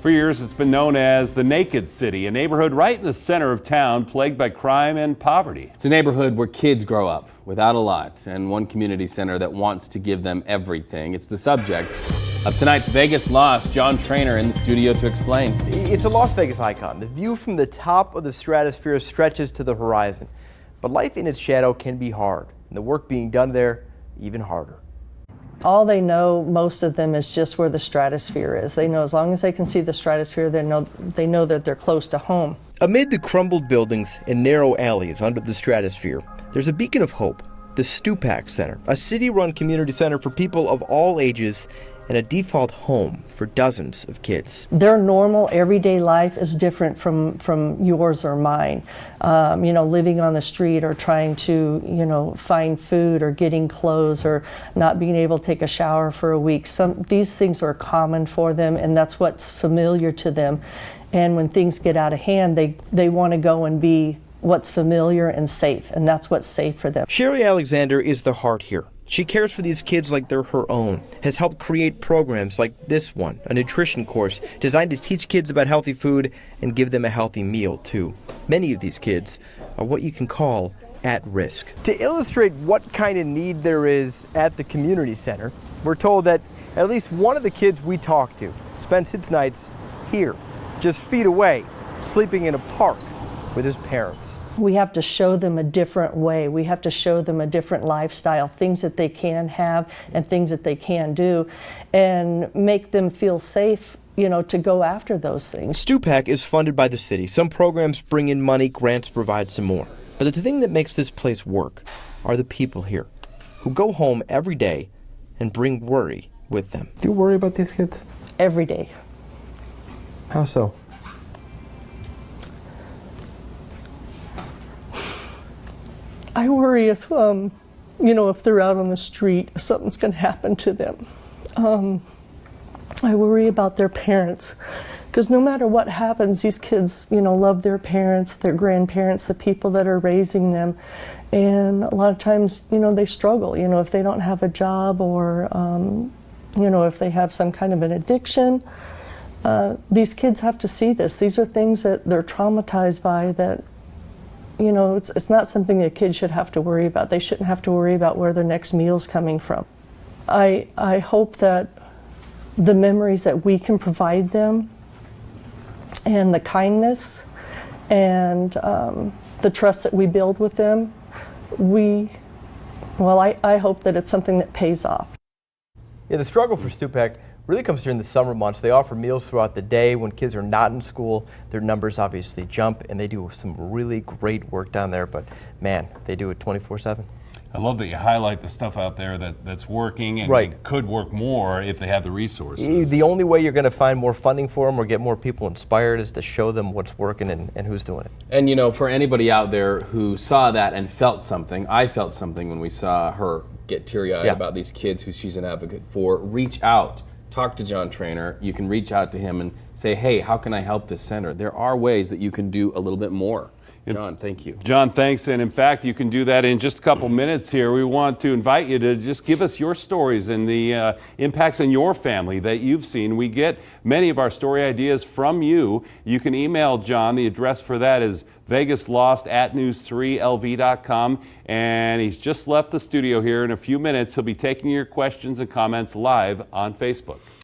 For years, it's been known as the Naked City, a neighborhood right in the center of town plagued by crime and poverty. It's a neighborhood where kids grow up without a lot and one community center that wants to give them everything. It's the subject of tonight's Vegas Lost. John Trainer in the studio to explain. It's a Las Vegas icon. The view from the top of the Stratosphere stretches to the horizon. But life in its shadow can be hard, and the work being done there even harder. All they know, most of them, is just where the Stratosphere is. They know as long as they can see the Stratosphere, they know that they're close to home. Amid the crumbled buildings and narrow alleys under the Stratosphere, there's a beacon of hope, the Stupak Center, a city-run community center for people of all ages and a default home for dozens of kids. Their normal, everyday life is different from yours or mine. Living on the street or trying to, find food or getting clothes or not being able to take a shower for a week. These things are common for them, and that's what's familiar to them. And when things get out of hand, they want to go and be what's familiar and safe, and that's what's safe for them. Sherry Alexander is the heart here. She cares for these kids like they're her own, has helped create programs like this one, a nutrition course designed to teach kids about healthy food and give them a healthy meal, too. Many of these kids are what you can call at risk. To illustrate what kind of need there is at the community center, we're told that at least one of the kids we talk to spends his nights here, just feet away, sleeping in a park with his parents. We have to show them a different way. We have to show them a different lifestyle, things that they can have and things that they can do, and make them feel safe, to go after those things. Stupak is funded by the city. Some programs bring in money, grants provide some more. But the thing that makes this place work are the people here, who go home every day and bring worry with them. Do you worry about these kids? Every day. How so? I worry if they're out on the street, if something's going to happen to them. I worry about their parents, because no matter what happens, these kids, love their parents, their grandparents, the people that are raising them. And a lot of times, they struggle, if they don't have a job or, if they have some kind of an addiction. These kids have to see this. These are things that they're traumatized by that, it's not something that kids should have to worry about. They shouldn't have to worry about where their next meal's coming from. I hope that the memories that we can provide them and the kindness and the trust that we build with them, I hope that it's something that pays off. Yeah, the struggle for Stupak really comes during the summer months. They offer meals throughout the day. When kids are not in school, their numbers obviously jump, and they do some really great work down there, but man, they do it 24/7. I love that you highlight the stuff out there that's working and Right. could work more if they have the resources. The only way you're going to find more funding for them or get more people inspired is to show them what's working and who's doing it. And for anybody out there who saw that and felt something, I felt something when we saw her get teary-eyed about these kids who she's an advocate for. Reach out. Talk to John Trainer. You can reach out to him and say, hey, how can I help this center? There are ways that you can do a little bit more. John, thank you. John, thanks. And in fact, you can do that in just a couple minutes here. We want to invite you to just give us your stories and the impacts on your family that you've seen. We get many of our story ideas from you. You can email John. The address for that is vegaslost@news3lv.com. And he's just left the studio here. In a few minutes, he'll be taking your questions and comments live on Facebook.